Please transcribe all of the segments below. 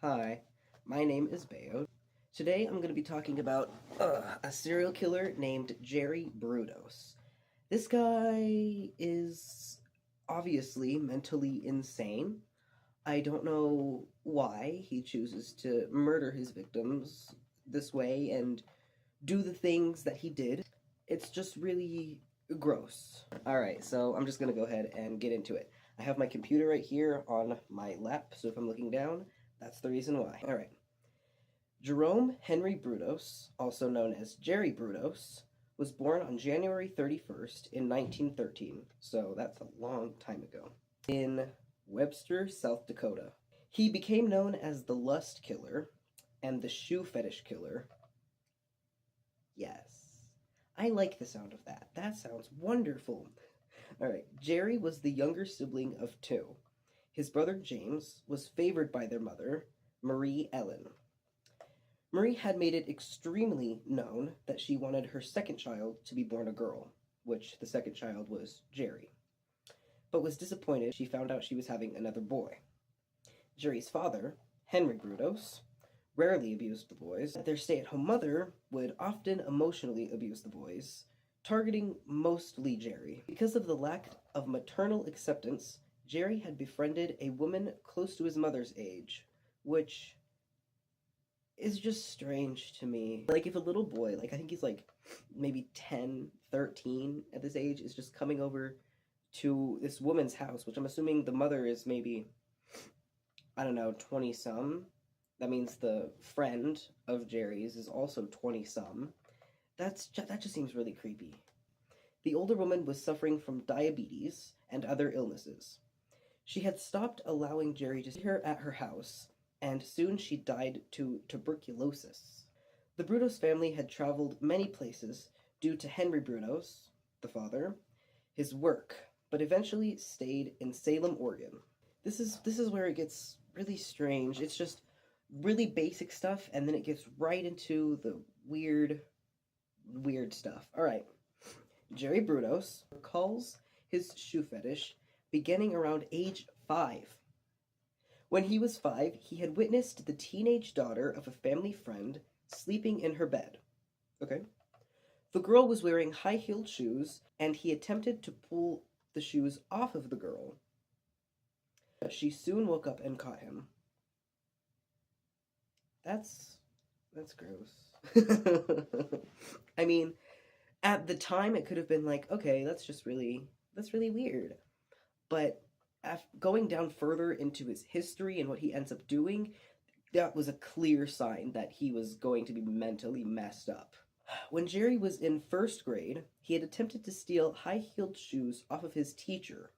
Hi, my name is Bayo. Today I'm going to be talking about a serial killer named Jerry Brudos. This guy is obviously mentally insane. I don't know why he chooses to murder his victims this way and do the things that he did. It's just really gross. Alright, so I'm just going to go ahead and get into it. I have my computer right here on my lap, so if I'm looking down, that's the reason why. Alright. Jerome Henry Brudos, also known as Jerry Brudos, was born on January 31st in 1913, so that's a long time ago, in Webster, South Dakota. He became known as the Lust Killer and the Shoe Fetish Killer. Yes, I like the sound of that. That sounds wonderful. Alright, Jerry was the younger sibling of two. His brother James was favored by their mother, Marie Ellen. Marie had made it extremely known that she wanted her second child to be born a girl, which the second child was Jerry, but was disappointed she found out she was having another boy. Jerry's father, Henry Brudos, rarely abused the boys. Their stay-at-home mother would often emotionally abuse the boys, targeting mostly Jerry. Because of the lack of maternal acceptance, Jerry had befriended a woman close to his mother's age, which is just strange to me. Like, if a little boy, like, I think he's like maybe 10, 13 at this age, is just coming over to this woman's house, which I'm assuming the mother is maybe, I don't know, 20 some. That means the friend of Jerry's is also 20 some. That just seems really creepy. The older woman was suffering from diabetes and other illnesses. She had stopped allowing Jerry to see her at her house, and soon she died to tuberculosis. The Brudos family had traveled many places due to Henry Brudos, the father, his work, but eventually stayed in Salem, Oregon. This is where it gets really strange. It's just really basic stuff, and then it gets right into the weird stuff. Alright. Jerry Brudos recalls his shoe fetish beginning around age 5. When he was 5, he had witnessed the teenage daughter of a family friend sleeping in her bed. Okay. The girl was wearing high-heeled shoes, and he attempted to pull the shoes off of the girl. She soon woke up and caught him. That's gross. I mean, at the time it could have been like, okay, that's really weird. But going down further into his history and what he ends up doing, that was a clear sign that he was going to be mentally messed up. When Jerry was in first grade, he had attempted to steal high-heeled shoes off of his teacher.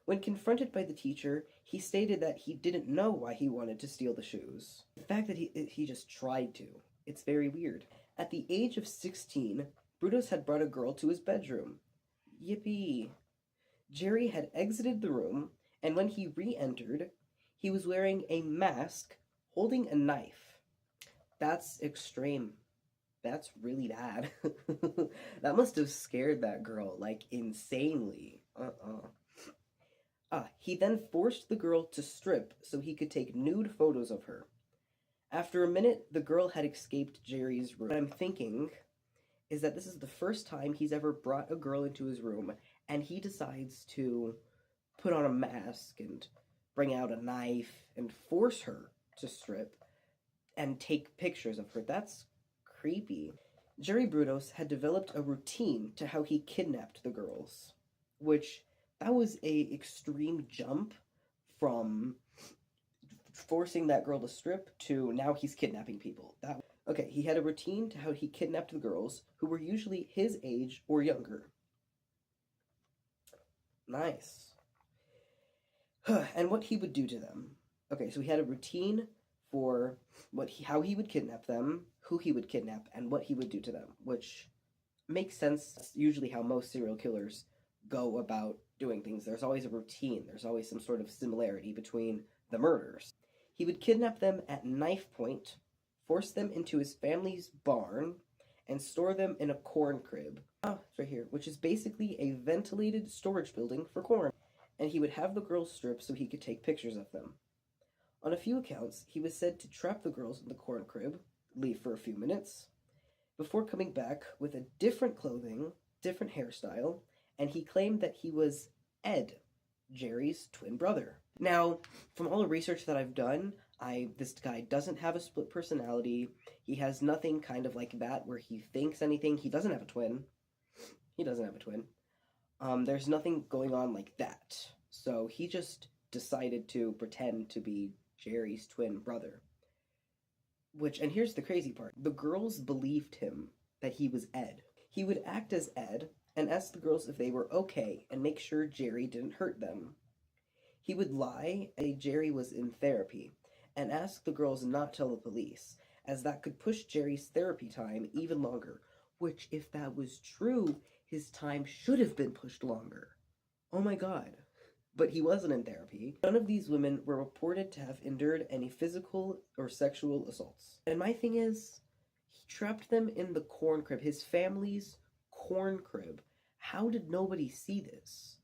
When confronted by the teacher, he stated that he didn't know why he wanted to steal the shoes. The fact that he just tried to. It's very weird. At the age of 16, Brudos had brought a girl to his bedroom. Yippee! Jerry had exited the room, and when he re-entered, he was wearing a mask, holding a knife. That's extreme. That's really bad. That must have scared that girl, like, insanely. He then forced the girl to strip so he could take nude photos of her. After a minute, the girl had escaped Jerry's room. What I'm thinking is that this is the first time he's ever brought a girl into his room, and he decides to put on a mask and bring out a knife and force her to strip and take pictures of her. That's creepy. Jerry Brudos had developed a routine to how he kidnapped the girls, which that was a extreme jump from forcing that girl to strip to now he's kidnapping people. Okay, he had a routine to how he kidnapped the girls, who were usually his age or younger. Nice. And what he would do to them. Okay, so he had a routine for how he would kidnap them, who he would kidnap, and what he would do to them, which makes sense. That's usually how most serial killers go about doing things. There's always a routine. There's always some sort of similarity between the murders. He would kidnap them at knife point, force them into his family's barn, and store them in a corn crib. It's right here, which is basically a ventilated storage building for corn. And he would have the girls strip so he could take pictures of them. On a few accounts, he was said to trap the girls in the corn crib, leave for a few minutes, before coming back with a different clothing, different hairstyle, and he claimed that he was Ed, Jerry's twin brother. Now, from all the research that I've done, this guy doesn't have a split personality. He has nothing kind of like that where he thinks anything. He doesn't have a twin. He doesn't have a twin. There's nothing going on like that. So he just decided to pretend to be Jerry's twin brother. And here's the crazy part, the girls believed him that he was Ed. He would act as Ed and ask the girls if they were okay and make sure Jerry didn't hurt them. He would lie, say Jerry was in therapy, and ask the girls not to tell the police, as that could push Jerry's therapy time even longer, which, if that was true, his time should have been pushed longer. Oh my god. But he wasn't in therapy. None of these women were reported to have endured any physical or sexual assaults. And my thing is, he trapped them in the corn crib, his family's corn crib. How did nobody see this?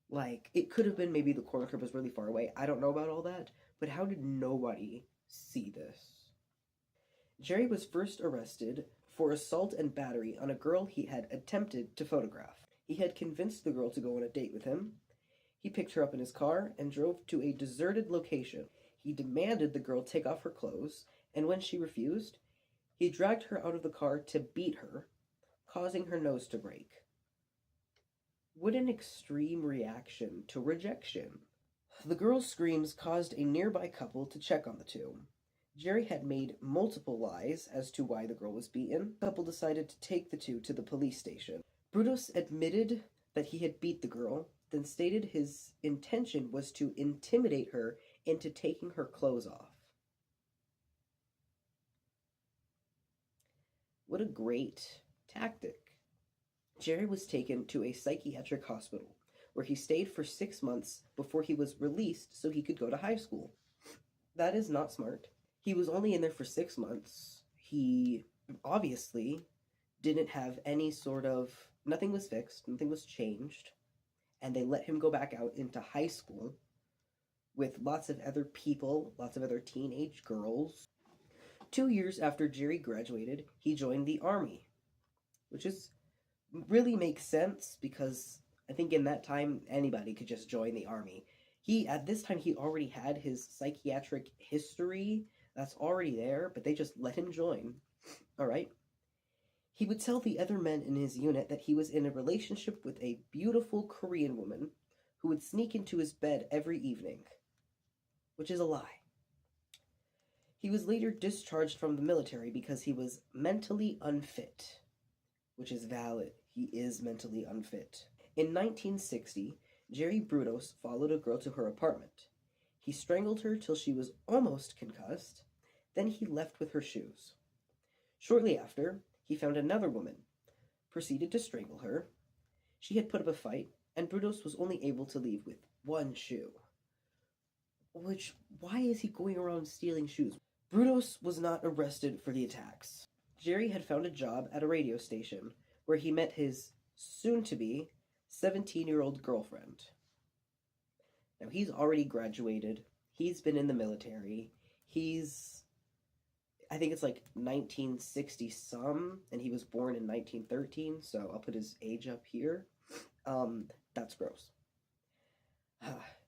Like, it could have been maybe the corn crib was really far away. I don't know about all that. But how did nobody see this? Jerry was first arrested for assault and battery on a girl he had attempted to photograph. He had convinced the girl to go on a date with him. He picked her up in his car and drove to a deserted location. He demanded the girl take off her clothes, and when she refused, he dragged her out of the car to beat her, causing her nose to break. What an extreme reaction to rejection. The girl's screams caused a nearby couple to check on the two. Jerry had made multiple lies as to why the girl was beaten. The couple decided to take the two to the police station. Brudos admitted that he had beat the girl, then stated his intention was to intimidate her into taking her clothes off. What a great tactic. Jerry was taken to a psychiatric hospital, where he stayed for 6 months before he was released so he could go to high school. That is not smart. He was only in there for 6 months. He obviously didn't have any sort of... Nothing was fixed, nothing was changed. And they let him go back out into high school with lots of other people, lots of other teenage girls. 2 years after Jerry graduated, he joined the army, which really makes sense because I think in that time anybody could just join the army. At this time he already had his psychiatric history that's already there, but they just let him join. All right. He would tell the other men in his unit that he was in a relationship with a beautiful Korean woman who would sneak into his bed every evening, which is a lie. He was later discharged from the military because he was mentally unfit, which is valid. He is mentally unfit. In 1960, Jerry Brudos followed a girl to her apartment. He strangled her till she was almost concussed, then he left with her shoes. Shortly after, he found another woman, proceeded to strangle her. She had put up a fight, and Brudos was only able to leave with one shoe. Why is he going around stealing shoes? Brudos was not arrested for the attacks. Jerry had found a job at a radio station where he met his soon-to-be 17-year-old girlfriend. Now, he's already graduated. He's been in the military. I think it's like 1960 some, and he was born in 1913, so I'll put his age up here. That's gross.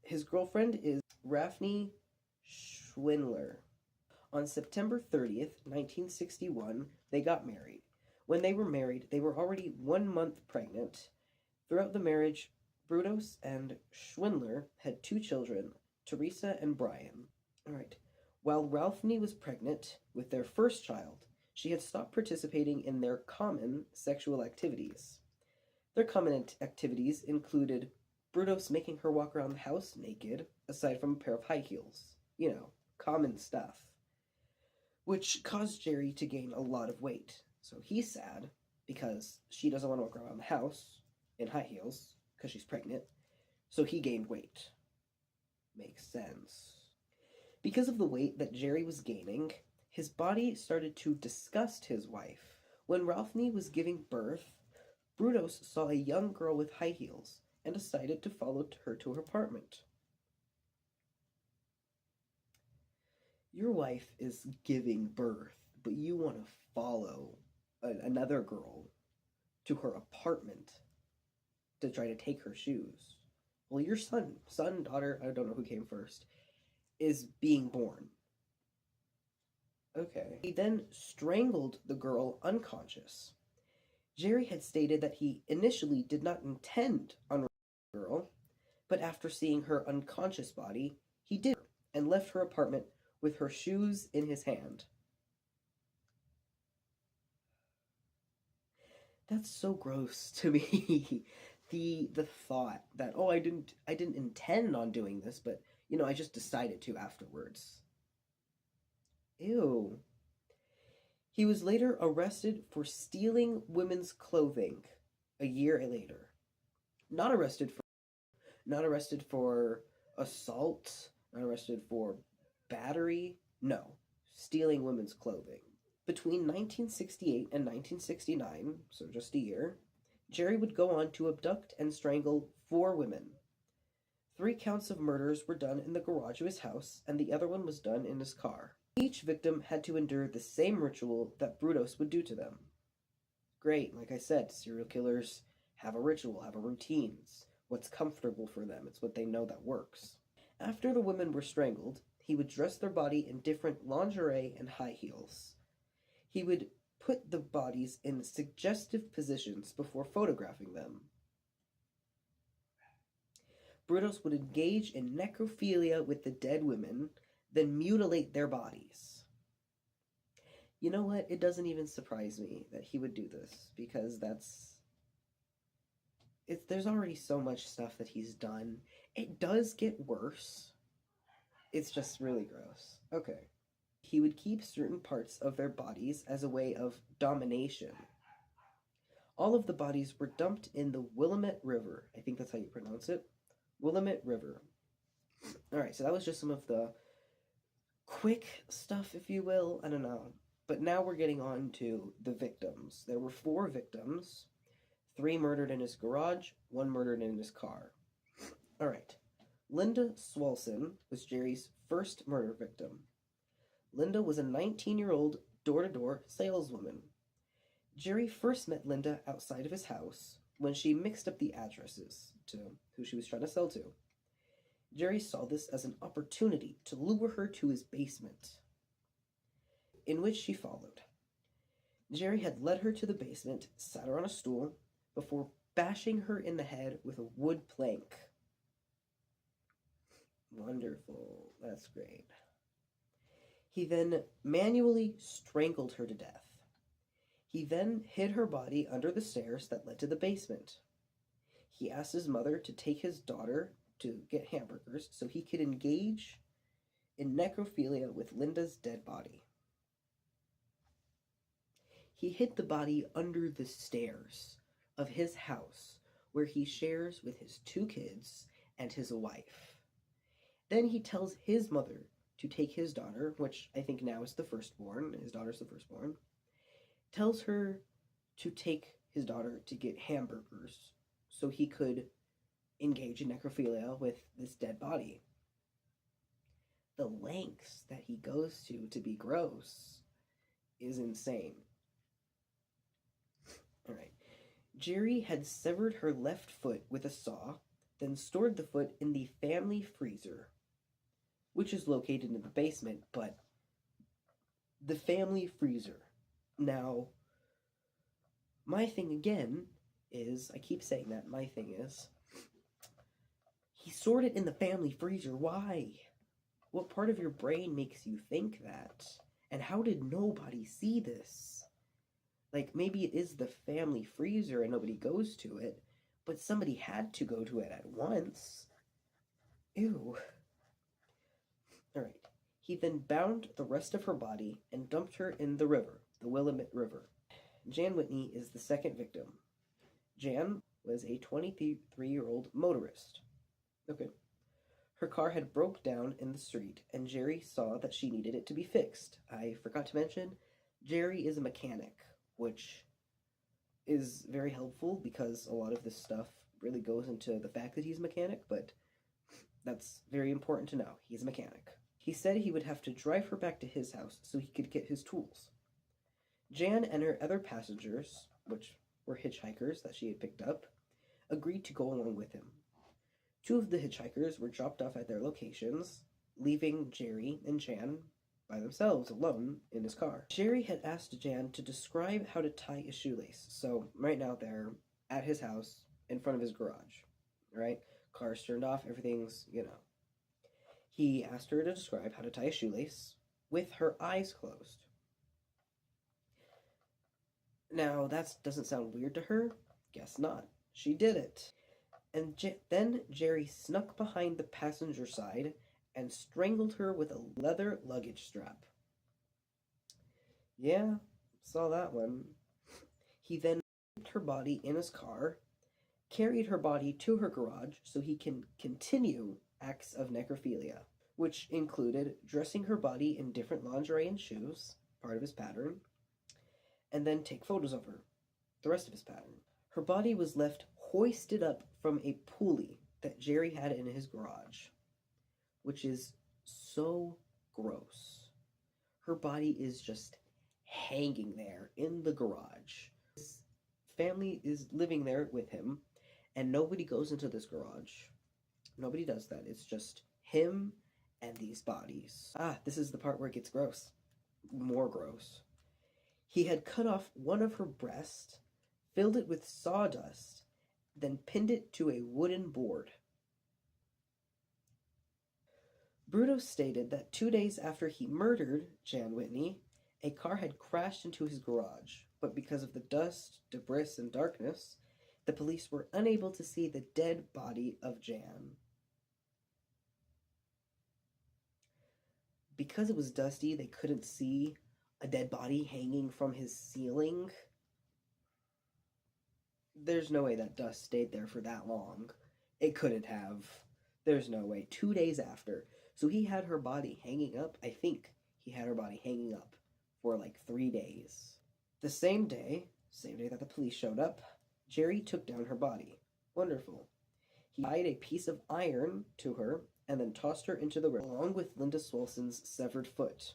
His girlfriend is Rafne Schwindler. On September 30th, 1961, they got married. When they were married, they were already 1 month pregnant. Throughout the marriage, Brudos and Schwindler had 2 children, Teresa and Brian. All right. While Ralphine was pregnant with their first child, she had stopped participating in their common sexual activities. Their common activities included Brudos making her walk around the house naked, aside from a pair of high heels. You know, common stuff. Which caused Jerry to gain a lot of weight. So he's sad because she doesn't want to walk around the house in high heels because she's pregnant. So he gained weight. Makes sense. Because of the weight that Jerry was gaining, his body started to disgust his wife. When Ralphine was giving birth, Brudos saw a young girl with high heels and decided to follow her to her apartment. Your wife is giving birth, but you want to follow another girl to her apartment to try to take her shoes. Well, your son, daughter, I don't know who came first, is being born. Okay. He then strangled the girl unconscious. Jerry had stated that he initially did not intend on the girl, but after seeing her unconscious body, he did and left her apartment with her shoes in his hand. That's so gross to me. The thought that, oh, I didn't intend on doing this, but I just decided to afterwards. Ew. He was later arrested for stealing women's clothing a year later. Not arrested for not arrested for assault, not arrested for battery. No, stealing women's clothing. Between 1968 and 1969, so just a year, Jerry would go on to abduct and strangle 4 women. 3 counts of murders were done in the garage of his house, and the other one was done in his car. Each victim had to endure the same ritual that Brudos would do to them. Great, like I said, serial killers have a ritual, have a routine. It's what's comfortable for them, it's what they know that works. After the women were strangled, he would dress their body in different lingerie and high heels. He would put the bodies in suggestive positions before photographing them. Brudos would engage in necrophilia with the dead women, then mutilate their bodies. You know what? It doesn't even surprise me that he would do this, because there's already so much stuff that he's done. It does get worse. It's just really gross. Okay. He would keep certain parts of their bodies as a way of domination. All of the bodies were dumped in the Willamette River. I think that's how you pronounce it. Willamette River. Alright, so that was just some of the quick stuff, if you will. I don't know. But now we're getting on to the victims. There were 4 victims. 3 murdered in his garage, 1 murdered in his car. Alright. Linda Swalson was Jerry's first murder victim. Linda was a 19-year-old door-to-door saleswoman. Jerry first met Linda outside of his house when she mixed up the addresses to who she was trying to sell to. Jerry saw this as an opportunity to lure her to his basement, in which she followed. Jerry had led her to the basement, sat her on a stool, before bashing her in the head with a wood plank. Wonderful. That's great. He then manually strangled her to death. He then hid her body under the stairs that led to the basement. He asked his mother to take his daughter to get hamburgers so he could engage in necrophilia with Linda's dead body. He hid the body under the stairs of his house, where he shares with his 2 kids and his wife. Then he tells his mother to take his daughter, which I think now is the firstborn, his daughter's the firstborn, tells her to take his daughter to get hamburgers so he could engage in necrophilia with this dead body. The lengths that he goes to be gross is insane. Alright. Jerry had severed her left foot with a saw, then stored the foot in the family freezer, which is located in the basement, but the family freezer. Now, my thing again is, I keep saying that, my thing is, he stored it in the family freezer. Why? What part of your brain makes you think that? And how did nobody see this? Like, maybe it is the family freezer and nobody goes to it, but somebody had to go to it at once. Ew. Alright. He then bound the rest of her body and dumped her in the river, the Willamette River. Jan Whitney is the second victim. Jan was a 23-year-old motorist. Okay. Her car had broke down in the street, and Jerry saw that she needed it to be fixed. I forgot to mention, Jerry is a mechanic, which is very helpful because a lot of this stuff really goes into the fact that he's a mechanic, but that's very important to know. He's a mechanic. He said he would have to drive her back to his house so he could get his tools. Jan and her other passengers, which were hitchhikers that she had picked up, agreed to go along with him. Two of the hitchhikers were dropped off at their locations, leaving Jerry and Jan by themselves alone in his car. Jerry had asked Jan to describe how to tie a shoelace. So right now they're at his house in front of his garage, right? Car's turned off, everything's, He asked her to describe how to tie a shoelace with her eyes closed. Now, that doesn't sound weird to her? Guess not. She did it. And then Jerry snuck behind the passenger side and strangled her with a leather luggage strap. Yeah, saw that one. He then put her body in his car, carried her body to her garage so he can continue acts of necrophilia, which included dressing her body in different lingerie and shoes, part of his pattern, and then take photos of her, the rest of his pattern. Her body was left hoisted up from a pulley that Jerry had in his garage, which is so gross. Her body is just hanging there in the garage. His family is living there with him, and nobody goes into this garage. Nobody does that. It's just him and these bodies. This is the part where it gets gross. More gross. He had cut off one of her breasts, filled it with sawdust, then pinned it to a wooden board. Brudos stated that 2 days after he murdered Jan Whitney, a car had crashed into his garage, but because of the dust, debris, and darkness, the police were unable to see the dead body of Jan. Because it was dusty, they couldn't see a dead body hanging from his ceiling. There's no way that dust stayed there for that long. It couldn't have. There's no way. 2 days after. So he had her body hanging up. I think he had her body hanging up for like 3 days. The same day that the police showed up, Jerry took down her body. Wonderful. He tied a piece of iron to her and then tossed her into the river, along with Linda Swolson's severed foot,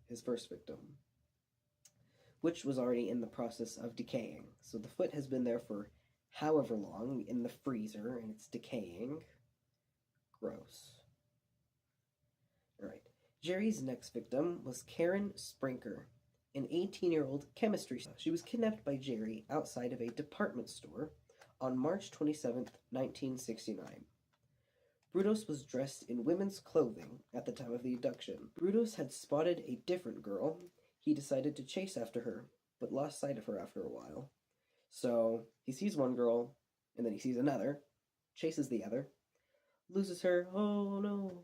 his first victim, which was already in the process of decaying. So the foot has been there for however long in the freezer, and it's decaying. Gross. Alright. Jerry's next victim was Karen Sprinker, an 18-year-old chemistry student. She was kidnapped by Jerry outside of a department store on March 27th, 1969. Brudos was dressed in women's clothing at the time of the abduction. Brudos had spotted a different girl. He decided to chase after her, but lost sight of her after a while. So he sees one girl, and then he sees another, chases the other, loses her. Oh no.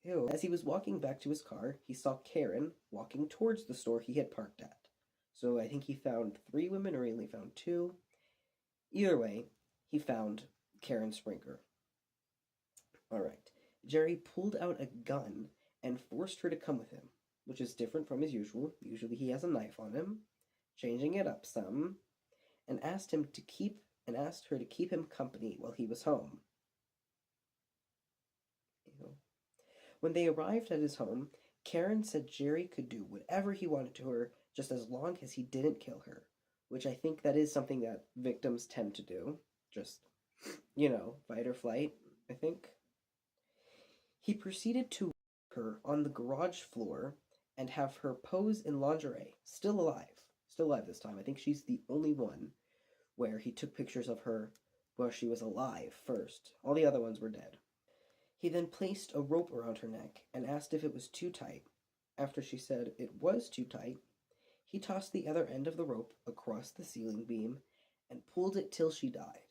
Ew. As he was walking back to his car, he saw Karen walking towards the store he had parked at. So I think he found 3 women, or he only found 2. Either way, he found Karen Sprinker. Alright. Jerry pulled out a gun and forced her to come with him, which is different from his usual. Usually he has a knife on him, changing it up some, and asked her to keep him company while he was home. Ew. When they arrived at his home, Karen said Jerry could do whatever he wanted to her, just as long as he didn't kill her, which I think that is something that victims tend to do. Just, fight or flight, I think. He proceeded to rape her on the garage floor and have her pose in lingerie, still alive this time. I think she's the only one where he took pictures of her while she was alive first. All the other ones were dead. He then placed a rope around her neck and asked if it was too tight. After she said it was too tight, he tossed the other end of the rope across the ceiling beam and pulled it till she died.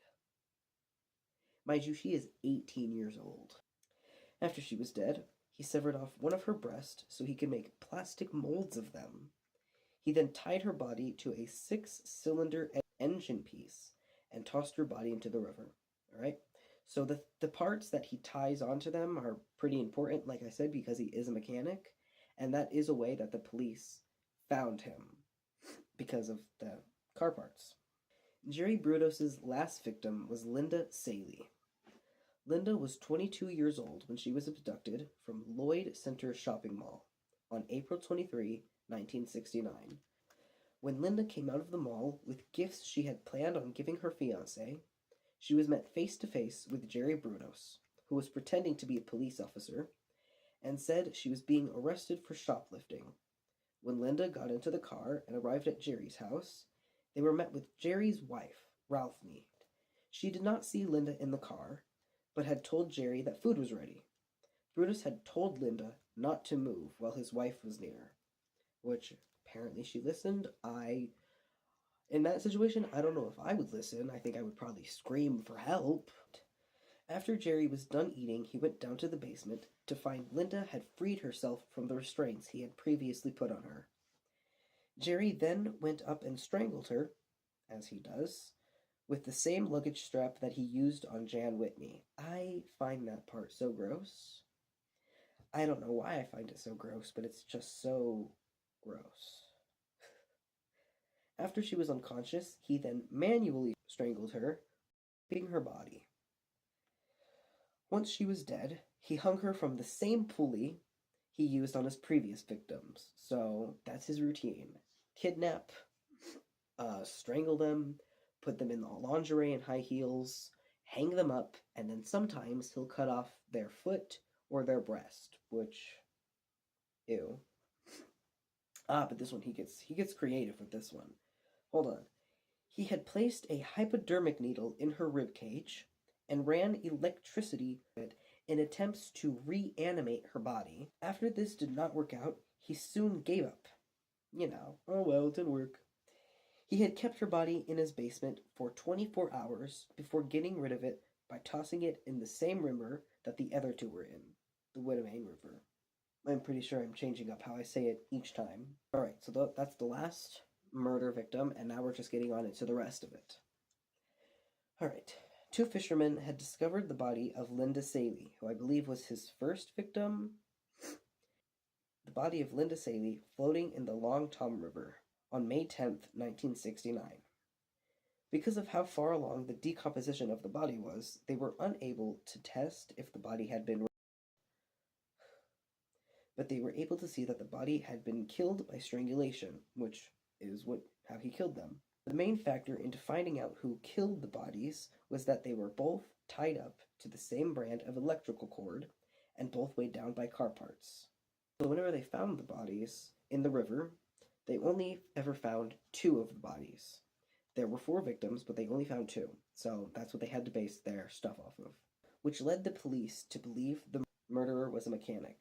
Mind you, she is 18 years old. After she was dead, he severed off one of her breasts so he could make plastic molds of them. He then tied her body to a 6-cylinder engine piece and tossed her body into the river. Alright? So the parts that he ties onto them are pretty important, like I said, because he is a mechanic, and that is a way that the police found him, because of the car parts. Jerry Brudos' last victim was Linda Saley. Linda was 22 years old when she was abducted from Lloyd Center Shopping Mall on April 23, 1969. When Linda came out of the mall with gifts she had planned on giving her fiancé, she was met face to face with Jerry Brudos, who was pretending to be a police officer, and said she was being arrested for shoplifting. When Linda got into the car and arrived at Jerry's house, they were met with Jerry's wife, Ralphie. She did not see Linda in the car, but had told Jerry that food was ready. Brutus had told Linda not to move while his wife was near, which apparently she listened. In that situation, I don't know if I would listen. I think I would probably scream for help. After Jerry was done eating, he went down to the basement to find Linda had freed herself from the restraints he had previously put on her. Jerry then went up and strangled her, as he does, with the same luggage strap that he used on Jan Whitney. I find that part so gross. I don't know why I find it so gross, but it's just so gross. After she was unconscious, he then manually strangled her, raping her body. Once she was dead, he hung her from the same pulley he used on his previous victims. So that's his routine. Kidnap, strangle them, put them in lingerie and high heels, hang them up, and then sometimes he'll cut off their foot or their breast, which, ew. But this one, he gets creative with this one. Hold on. He had placed a hypodermic needle in her rib cage and ran electricity in attempts to reanimate her body. After this did not work out, he soon gave up. Oh well, it didn't work. He had kept her body in his basement for 24 hours before getting rid of it by tossing it in the same river that the other two were in, the Winnemane River. I'm pretty sure I'm changing up how I say it each time. Alright, so that's the last murder victim, and now we're just getting on into the rest of it. Alright. 2 fishermen had discovered the body of Linda Saley, who I believe was his first victim. The body of Linda Saley floating in the Long Tom River on May 10th, 1969. Because of how far along the decomposition of the body was, they were unable to test if the body had been, but they were able to see that the body had been killed by strangulation, which is how he killed them. The main factor into finding out who killed the bodies was that they were both tied up to the same brand of electrical cord and both weighed down by car parts. So whenever they found the bodies in the river, they only ever found 2 of the bodies. There were 4 victims, but they only found 2, so that's what they had to base their stuff off of, which led the police to believe the murderer was a mechanic.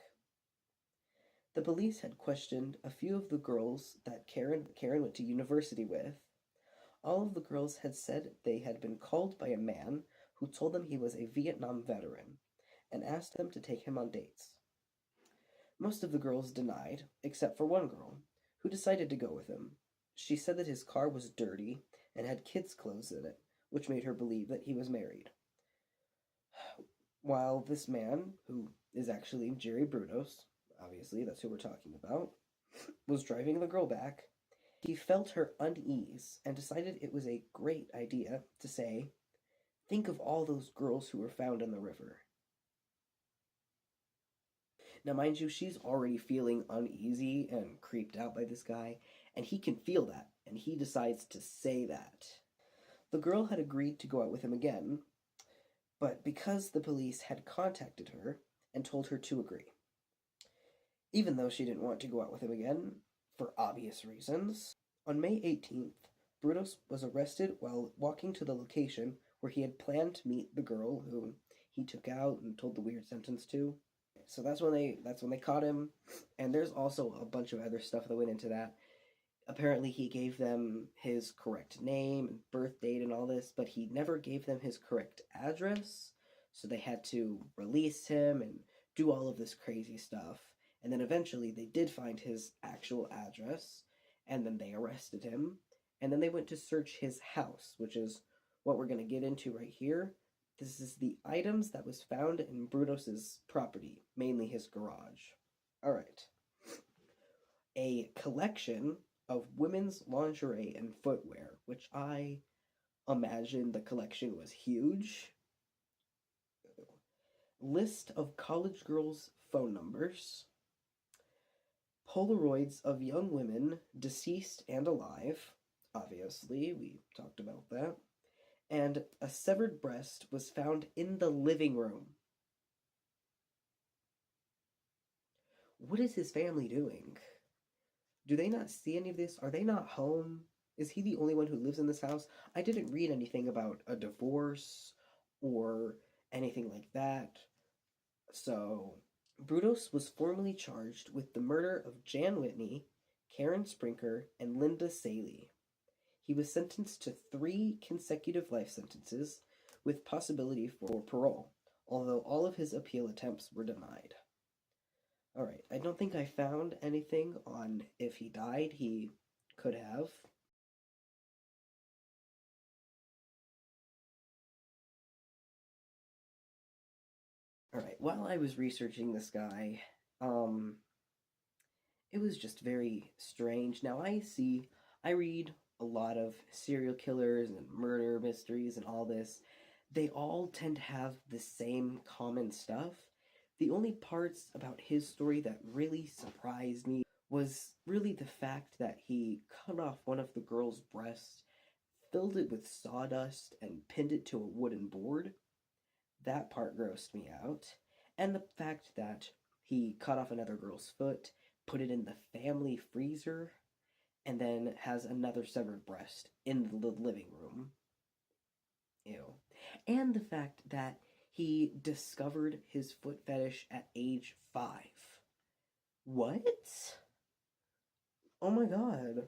The police had questioned a few of the girls that Karen went to university with. All of the girls had said they had been called by a man who told them he was a Vietnam veteran and asked them to take him on dates. Most of the girls denied, except for one girl, who decided to go with him. She said that his car was dirty and had kids' clothes in it, which made her believe that he was married. While this man, who is actually Jerry Brudos, obviously that's who we're talking about, was driving the girl back, he felt her unease and decided it was a great idea to say, "Think of all those girls who were found in the river." Now, mind you, she's already feeling uneasy and creeped out by this guy, and he can feel that, and he decides to say that. The girl had agreed to go out with him again, but because the police had contacted her and told her to agree. Even though she didn't want to go out with him again, for obvious reasons, on May 18th, Brudos was arrested while walking to the location where he had planned to meet the girl who he took out and told the weird sentence to. So that's when they caught him, and there's also a bunch of other stuff that went into that. Apparently he gave them his correct name and birth date and all this, but he never gave them his correct address, so they had to release him and do all of this crazy stuff. And then eventually they did find his actual address, and then they arrested him, and then they went to search his house, which is what we're going to get into right here. This is the items that was found in Brudos's property, mainly his garage. Alright. A collection of women's lingerie and footwear, which I imagine the collection was huge. List of college girls' phone numbers. Polaroids of young women, deceased and alive. Obviously, we talked about that. And a severed breast was found in the living room. What is his family doing? Do they not see any of this? Are they not home? Is he the only one who lives in this house? I didn't read anything about a divorce or anything like that. So, Brudos was formally charged with the murder of Jan Whitney, Karen Sprinker, and Linda Saley. He was sentenced to 3 consecutive life sentences with possibility for parole, although all of his appeal attempts were denied. Alright, I don't think I found anything on if he died. He could have. Alright, while I was researching this guy, it was just very strange. Now I read a lot of serial killers and murder mysteries and all this. They all tend to have the same common stuff. The only parts about his story that really surprised me was really the fact that he cut off one of the girl's breasts, filled it with sawdust, and pinned it to a wooden board. That part grossed me out. And the fact that he cut off another girl's foot, put it in the family freezer, and then has another severed breast in the living room. Ew. And the fact that he discovered his foot fetish at age 5. What? Oh my god.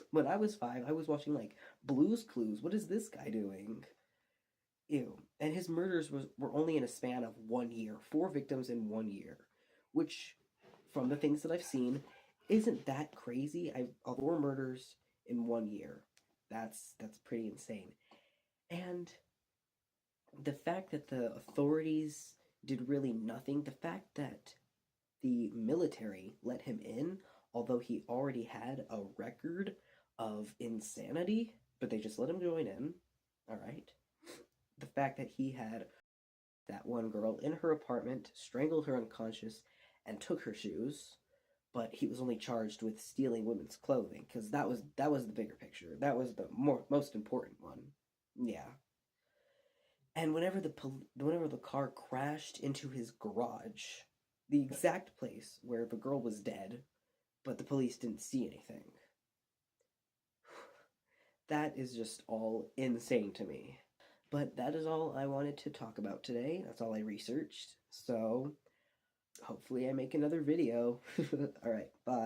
When I was 5, I was watching like Blue's Clues. What is this guy doing? Ew. And his murders were only in a span of 1 year. 4 victims in 1 year. Which, from the things that I've seen, isn't that crazy. 4 murders in 1 year. That's pretty insane. And the fact that the authorities did really nothing, the fact that the military let him in, although he already had a record of insanity, but they just let him join in. All right. The fact that he had that one girl in her apartment, strangled her unconscious, and took her shoes, but he was only charged with stealing women's clothing because that was the bigger picture. That was the most important one. Yeah. And whenever the car crashed into his garage, the exact place where the girl was dead, but the police didn't see anything. That is just all insane to me. But that is all I wanted to talk about today. That's all I researched. So hopefully I make another video. Alright, bye.